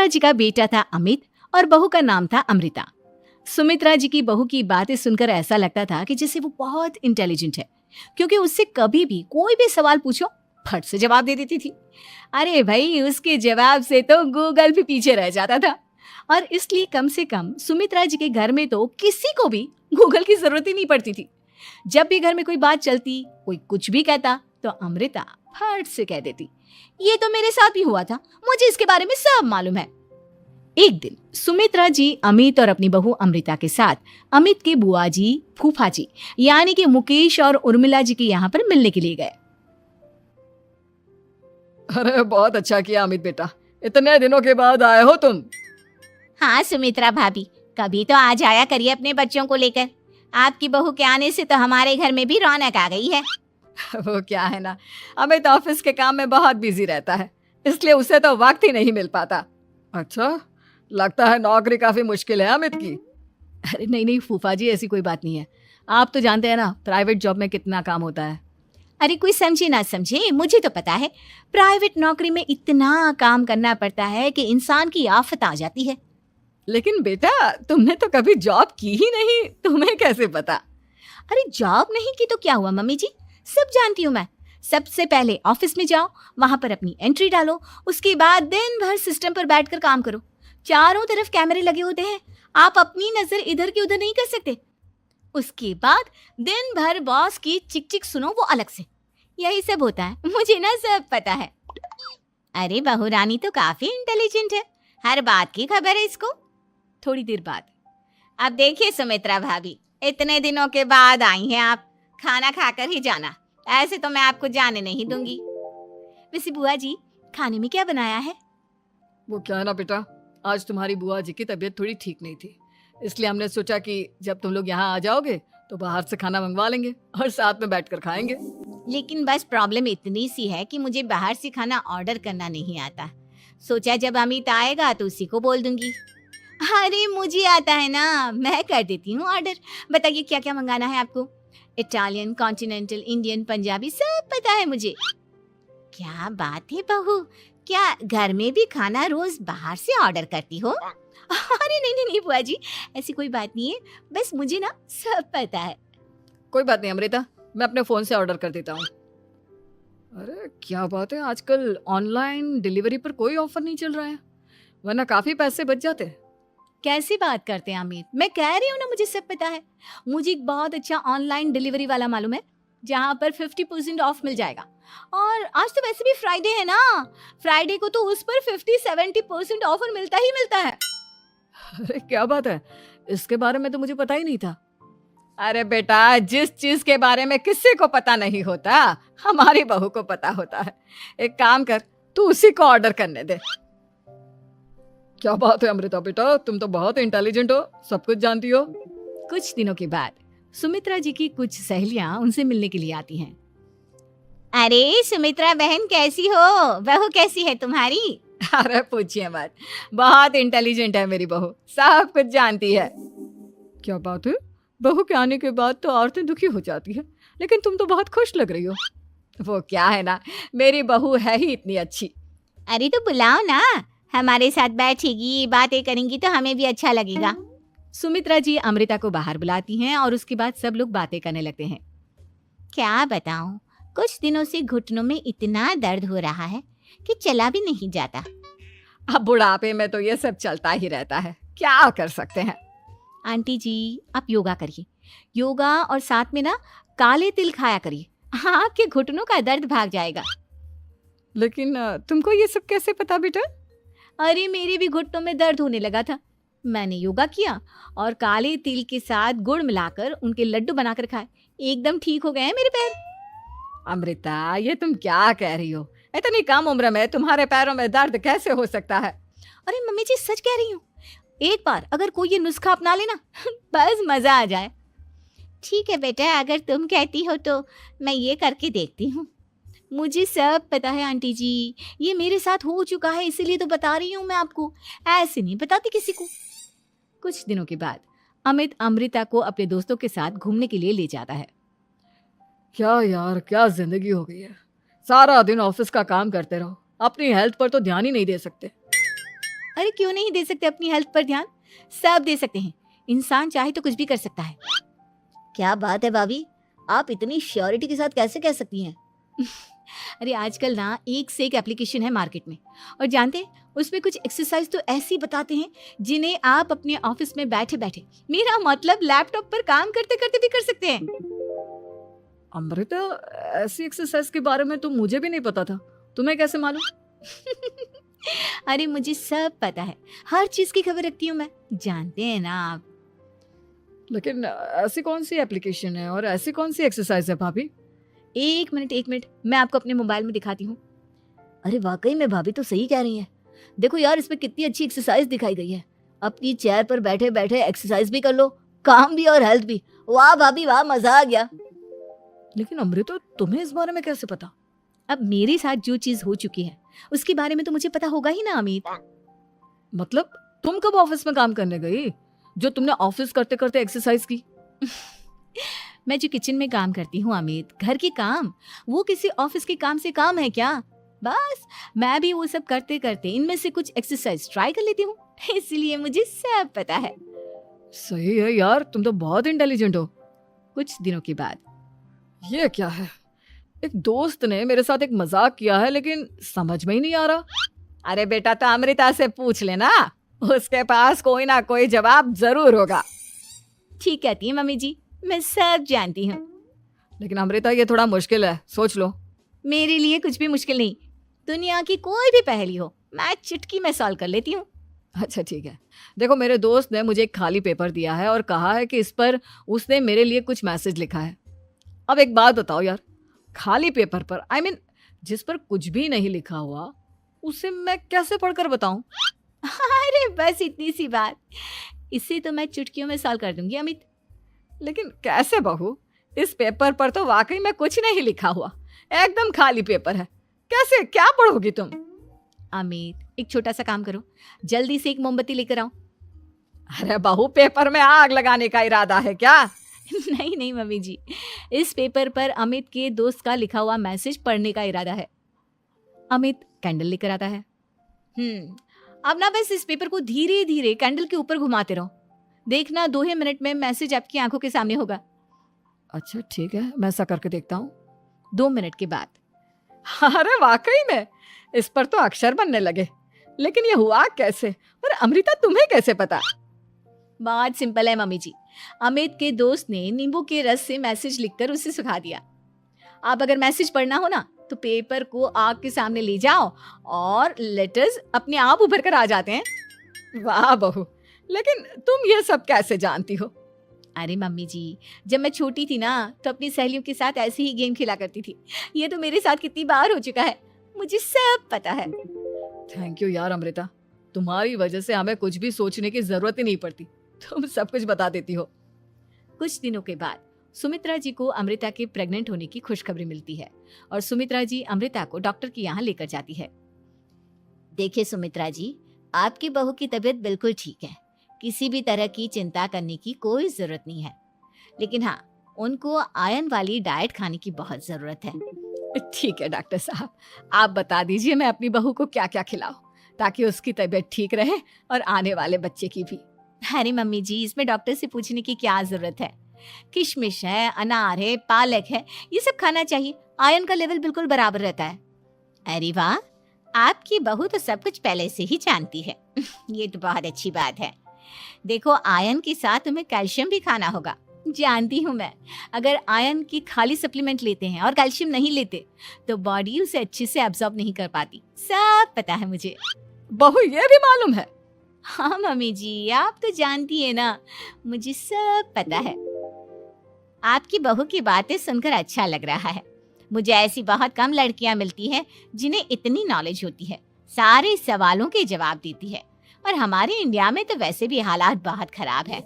सुमित्रा जी का बेटा था अमित और बहू का नाम था अमृता। सुमित्रा जी की बहू की बातें सुनकर ऐसा लगता था कि जैसे वो बहुत इंटेलिजेंट है, क्योंकि उससे कभी भी कोई भी सवाल पूछो फट से जवाब दे देती थी। अरे भाई, उसके जवाब से तो गूगल भी पीछे रह जाता था। और इसलिए कम से कम सुमित्रा जी के घर में तो किसी को भी गूगल की जरूरत ही नहीं पड़ती थी। जब भी घर में कोई बात चलती, कोई कुछ भी कहता, तो अमृता फट से कह देती, ये तो मेरे साथ भी हुआ था, मुझे इसके बारे में सब मालूम है। एक दिन सुमित्रा जी अमित और अपनी बहू अमृता के साथ अमित के बुआ जी, फूफा जी यानी कि मुकेश और उर्मिला जी के यहाँ पर मिलने के लिए गए। अरे बहुत अच्छा किया अमित बेटा, इतने दिनों के बाद आए हो तुम। हाँ सुमित्रा भाभी, कभी तो आ जाया करिए अपने बच्चों को लेकर। आपकी बहू के आने से तो हमारे घर में भी रौनक आ गई है। वो क्या है ना, अमित ऑफिस के काम में बहुत बिजी रहता है, इसलिए उसे तो वक्त ही नहीं मिल पाता। अच्छा, लगता है नौकरी काफी मुश्किल है अमित की। अरे नहीं नहीं फूफा जी, ऐसी कोई बात नहीं है। आप तो जानते हैं ना प्राइवेट जॉब में कितना काम होता है। अरे कोई समझे ना समझे, मुझे तो पता है प्राइवेट नौकरी में इतना काम करना पड़ता है कि इंसान की आफत आ जाती है। लेकिन बेटा, तुमने तो कभी जॉब की ही नहीं, तुम्हें कैसे पता? अरे जॉब नहीं की तो क्या हुआ मम्मी जी, सब जानती हूँ मैं। सबसे पहले ऑफिस में जाओ, वहां पर अपनी एंट्री डालो, उसके बाद दिन भर सिस्टम पर बैठकर काम करो। चारों तरफ कैमरे लगे होते हैं, आप अपनी नजर इधर की उधर नहीं कर सकते। उसके बाद दिन भर बॉस की चिक चिक सुनो, वो अलग से। यही सब होता है, मुझे ना सब पता है। अरे बहू रानी तो काफी इंटेलिजेंट है, हर बात की खबर है इसको। थोड़ी देर बाद, अब देखिए सुमित्रा भाभी, इतने दिनों के बाद आई हैं आप, खाना खाकर ही जाना, ऐसे तो मैं आपको जाने नहीं दूंगी। वैसे बुआ जी, खाने में क्या बनाया है? वो क्या है ना बेटा, आज तुम्हारी बुआ जी की तबीयत थोड़ी ठीक नहीं थी, इसलिए हमने सोचा कि जब तुम लोग यहाँ आ जाओगे तो बाहर से खाना मंगवा लेंगे और साथ में बैठकर खाएंगे। लेकिन बस प्रॉब्लम इतनी सी है कि मुझे बाहर से खाना ऑर्डर करना नहीं आता। सोचा जब अमित आएगा तो उसी को बोल दूंगी। अरे मुझे आता है ना, मैं कर देती हूँ ऑर्डर। बताइए क्या क्या मंगाना है आपको? इटालियन, कॉन्टिनेंटल, इंडियन, पंजाबी, सब पता है मुझे। क्या बात है बहू, क्या घर में भी खाना रोज बाहर से ऑर्डर करती हो? अरे नहीं नहीं नहीं बुआ जी, ऐसी कोई बात नहीं है, बस मुझे ना सब पता है। कोई बात नहीं अमृता, मैं अपने फोन से ऑर्डर कर देता हूँ। अरे क्या बात है, आजकल ऑनलाइन डिलीवरी पर कोई ऑफर नहीं चल रहा है, वरना काफी पैसे बच जाते। कैसी बात करते हैं अमित, मैं कह रही हूँ ना मुझे सब पता है। मुझे एक बहुत अच्छा ऑनलाइन डिलीवरी वाला मालूम है, जहाँ पर 50% ऑफ मिल जाएगा। और आज तो वैसे भी फ्राइडे है ना, फ्राइडे को तो उस पर 50-70% ऑफर मिलता ही मिलता है। अरे क्या बात है, इसके बारे में तो मुझे पता ही नहीं था। अरे बेटा, जिस चीज के बारे में किसी को पता नहीं होता, हमारी बहू को पता होता है। एक काम कर, तू उसी को ऑर्डर करने दे। क्या बात है अमृता बेटा, तुम तो बहुत इंटेलिजेंट हो, सब कुछ जानती हो। कुछ दिनों के बाद सुमित्रा जी की कुछ सहेलियां उनसे मिलने के लिए आती हैं। अरे सुमित्रा बहन कैसी हो, बहू कैसी है तुम्हारी? अरे पूछिए मत, बहुत इंटेलिजेंट है मेरी बहू, सब कुछ जानती है। क्या बात है, बहू के आने के बाद तो औरतें दुखी हो जाती है, लेकिन तुम तो बहुत खुश लग रही हो। वो क्या है ना, मेरी बहू है ही इतनी अच्छी। अरे तो बुलाओ ना, हमारे साथ बैठेगी, बातें करेंगी तो हमें भी अच्छा लगेगा। सुमित्रा जी अमृता को बाहर बुलाती हैं और उसके बाद सब लोग बातें करने लगते हैं। क्या बताऊं, कुछ दिनों से घुटनों में इतना दर्द हो रहा है कि चला भी नहीं जाता। अब बुढ़ापे में तो ये सब चलता ही रहता है, क्या कर सकते हैं। आंटी जी, आप योगा करिए, योगा और साथ में ना काले तिल खाया करिए, आपके घुटनों का दर्द भाग जाएगा। लेकिन तुमको ये सब कैसे पता बेटा? अरे मेरे भी घुटनों में दर्द होने लगा था, मैंने योगा किया और काले तिल के साथ गुड़ मिलाकर उनके लड्डू बनाकर खाए, एकदम ठीक हो गए हैं मेरे पैर। अमृता, ये तुम क्या कह रही हो? इतनी कम उम्र में तुम्हारे पैरों में दर्द कैसे हो सकता है? अरे मम्मी जी, सच कह रही हूँ, एक बार अगर कोई ये नुस्खा अपना लेना बस मजा आ जाए। ठीक है बेटा, अगर तुम कहती हो तो मैं ये करके देखती हूँ। मुझे सब पता है आंटी जी, ये मेरे साथ हो चुका है, इसीलिए तो बता रही हूँ मैं आपको, ऐसे नहीं बताती किसी को। कुछ दिनों के बाद अमित अमृता को अपने दोस्तों के साथ घूमने के लिए ले जाता है। क्या यार, क्या जिंदगी हो गई है, सारा दिन ऑफिस का काम करते रहो, अपनी हेल्थ पर तो ध्यान ही नहीं दे सकते। अरे क्यों नहीं दे सकते अपनी हेल्थ पर ध्यान? सब दे सकते हैं। इंसान चाहे तो कुछ भी कर सकता है। क्या बात है भाभी, आप इतनी श्योरिटी के साथ कैसे कह सकती हैं? अरे आजकल ना एक से एक एप्लीकेशन है मार्केट में, और जानते हैं उसमें कुछ एक्सरसाइज तो ऐसी बताते हैं जिन्हें आप अपने ऑफिस में बैठे बैठे, मेरा मतलब लैपटॉप पर काम करते करते भी कर सकते हैं। अमृता, ऐसी एक्सरसाइज के बारे में तो मुझे भी नहीं पता था, तुम्हें कैसे मालूम? अरे मुझे सब पता है, हर चीज की खबर रखती हूँ मैं, जानते हैं ना आप। लेकिन ऐसी कौन सी एप्लीकेशन है और ऐसी कौन सी एक्सरसाइज है भाभी? एक मिनट, मैं आपको अपने मोबाइल में दिखाती हूँ। अरे वाकई में भाभी तो सही कह रही है। देखो यार, इसमें कितनी अच्छी एक्सरसाइज दिखाई गई है। अपनी चेयर पर बैठे बैठे एक्सरसाइज भी कर लो, काम भी और हेल्थ भी। वाह भाभी वाह, मजा आ गया। लेकिन अमृता, तुम्हें इस बारे में कैसे पता? अब मेरे साथ जो चीज हो चुकी है उसके बारे में तो मुझे पता होगा ही ना अमित। मतलब तुम कब ऑफिस में काम करने गई जो तुमने ऑफिस करते करते एक्सरसाइज की? मैं जो किचन में काम करती हूँ अमित, घर के काम, वो किसी ऑफिस के काम से काम है क्या? बस मैं भी वो सब करते करते इनमें से कुछ एक्सरसाइज ट्राई कर लेती हूँ, इसलिए मुझे सब पता है। सही है यार, तुम तो बहुत इंटेलिजेंट हो। कुछ दिनों के बाद ये क्या है? एक दोस्त ने मेरे साथ एक मजाक किया है, लेकिन समझ में ही नहीं आ रहा। अरे बेटा, तो अमृता से पूछ लेना, उसके पास कोई ना कोई जवाब जरूर होगा। ठीक कहती है मम्मी जी, मैं सब जानती हूँ। लेकिन अमृता, ये थोड़ा मुश्किल है, सोच लो। मेरे लिए कुछ भी मुश्किल नहीं, दुनिया की कोई भी पहेली हो मैं चुटकी में सॉल्व कर लेती हूँ। अच्छा ठीक है, देखो मेरे दोस्त ने मुझे एक खाली पेपर दिया है और कहा है कि इस पर उसने मेरे लिए कुछ मैसेज लिखा है। अब एक बात बताओ यार, खाली पेपर पर, आई मीन जिस पर कुछ भी नहीं लिखा हुआ, उसे मैं कैसे पढ़कर बताऊं? अरे बस इतनी सी बात, इसे तो मैं चुटकियों में सॉल्व कर दूंगी अमित। लेकिन कैसे बहू? इस पेपर पर तो वाकई में कुछ नहीं लिखा हुआ, एकदम खाली पेपर है, कैसे क्या पढ़ोगी तुम? अमित, एक छोटा सा काम करो, जल्दी से एक मोमबत्ती लेकर आओ। अरे बहू, पेपर में आग लगाने का इरादा है क्या? नहीं नहीं मम्मी जी, इस पेपर पर अमित के दोस्त का लिखा हुआ मैसेज पढ़ने का इरादा है। अमित कैंडल लेकर आता है। अब ना बस इस पेपर को धीरे धीरे कैंडल के ऊपर घुमाते रहो, देखना 2 ही मिनट में मैसेज आपकी आंखों के सामने होगा। अच्छा ठीक है, मैं ऐसा करके देखता हूँ। 2 मिनट के बाद। अरे वाकई में इस पर तो अक्षर बनने लगे, लेकिन ये हुआ कैसे? और अमृता, तुम्हें कैसे पता? बहुत सिंपल है मम्मी जी, अमित के दोस्त ने नींबू के रस से मैसेज लिखकर उसे सुखा दिया। आप अगर मैसेज पढ़ना हो ना तो पेपर को आग के सामने ले जाओ और लेटर्स अपने आप उभर कर आ जाते हैं। वाह बहू, लेकिन तुम ये सब कैसे जानती हो? अरे मम्मी जी, जब मैं छोटी थी ना तो अपनी सहेलियों के साथ ऐसे ही गेम खेला करती थी। ये तो मेरे साथ कितनी बार हो चुका है, मुझे सब पता है। थैंक यू यार अमृता, तुम्हारी वजह से हमें कुछ भी सोचने की जरूरत ही नहीं पड़ती, तुम सब कुछ बता देती हो। कुछ दिनों के बाद सुमित्रा जी को अमृता के प्रेग्नेंट होने की खुशखबरी मिलती है और सुमित्रा जी अमृता को डॉक्टर के यहाँ लेकर जाती है। देखिए सुमित्रा जी, आपकी बहू की तबीयत बिल्कुल ठीक है, किसी भी तरह की चिंता करने की कोई जरूरत नहीं है, लेकिन हाँ, उनको आयरन वाली डाइट खाने की बहुत जरूरत है। ठीक है डॉक्टर साहब, आप बता दीजिए मैं अपनी बहू को क्या क्या खिलाऊं ताकि उसकी तबीयत ठीक रहे और आने वाले बच्चे की भी। अरे मम्मी जी, इसमें डॉक्टर से पूछने की क्या जरूरत है, किशमिश है, अनार है, पालक है, ये सब खाना चाहिए, आयरन का लेवल बिल्कुल बराबर रहता है। अरे वाह, आपकी बहू तो सब कुछ पहले से ही जानती है। ये तो बहुत अच्छी बात है। देखो, आयरन के साथ तुम्हें कैल्शियम भी खाना होगा। जानती हूँ मैं, अगर आयरन की खाली सप्लीमेंट लेते हैं और कैल्शियम नहीं लेते तो बॉडी उसे अच्छे से एब्जॉर्ब नहीं कर पाती, सब पता है मुझे। बहू, ये भी मालूम है? हाँ मम्मी जी, आप तो जानती है ना, मुझे सब पता है। आपकी बहू की बातें सुनकर अच्छा लग रहा है। मुझे ऐसी बहुत कम लड़कियां मिलती हैं जिन्हें इतनी नॉलेज होती है, सारे सवालों के जवाब देती है, और हमारे इंडिया में तो वैसे भी हालात बहुत खराब है।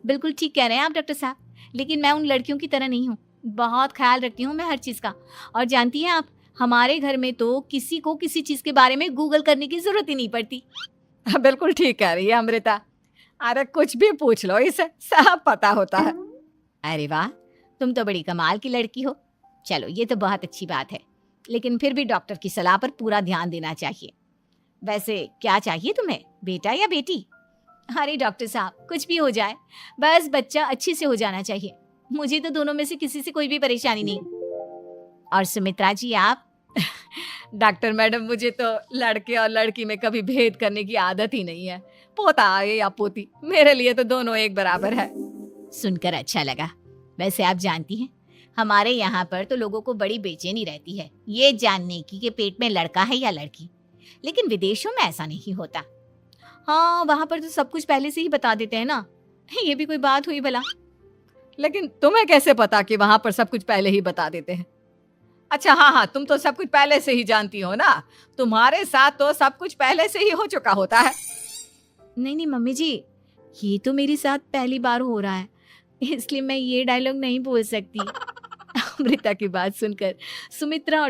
बिल्कुल ठीक कह रहे हैं आप डॉक्टर साहब, लेकिन मैं उन लड़कियों की तरह नहीं हूँ, बहुत ख्याल रखती हूँ मैं हर चीज़ का। और जानती हैं आप, हमारे घर में तो किसी को किसी चीज़ के बारे में गूगल करने की जरूरत ही नहीं पड़ती। बिल्कुल ठीक कह रही है अमृता, अरे कुछ भी पूछ लो, इसे सब पता होता है। अरे वाह, तुम तो बड़ी कमाल की लड़की हो। चलो, ये तो बहुत अच्छी बात है, लेकिन फिर भी डॉक्टर की सलाह पर पूरा ध्यान देना चाहिए। वैसे क्या चाहिए तुम्हें, बेटा या बेटी? अरे डॉक्टर साहब, कुछ भी हो जाए, बस बच्चा अच्छे से हो जाना चाहिए। मुझे तो दोनों में से किसी से कोई भी परेशानी नहीं। और सुमित्रा जी आप? डॉक्टर मैडम, मुझे तो लड़के और लड़की में कभी भेद करने की आदत ही नहीं है। पोता आए या पोती, मेरे लिए तो दोनों एक बराबर है। सुनकर अच्छा लगा। वैसे आप जानती हैं, हमारे यहाँ पर तो लोगों को बड़ी बेचैनी रहती है ये जानने की कि पेट में लड़का है या लड़की, लेकिन विदेशों में ऐसा नहीं होता। हाँ, वहां पर तो सब कुछ पहले से ही बता देते हैं ना। ये भी कोई बात हुई भला? लेकिन तुम्हें कैसे पता कि वहां पर सब कुछ पहले ही बता देते हैं? अच्छा, हाँ, तुम तो सब कुछ पहले से ही जानती हो ना। तुम्हारे साथ तो सब कुछ पहले से ही हो चुका होता है। नहीं मम्मी जी, ये तो मेरे साथ पहली बार हो रहा है, इसलिए मैं ये डायलॉग नहीं बोल सकती। अमृता की बात सुनकर सुमित्रा और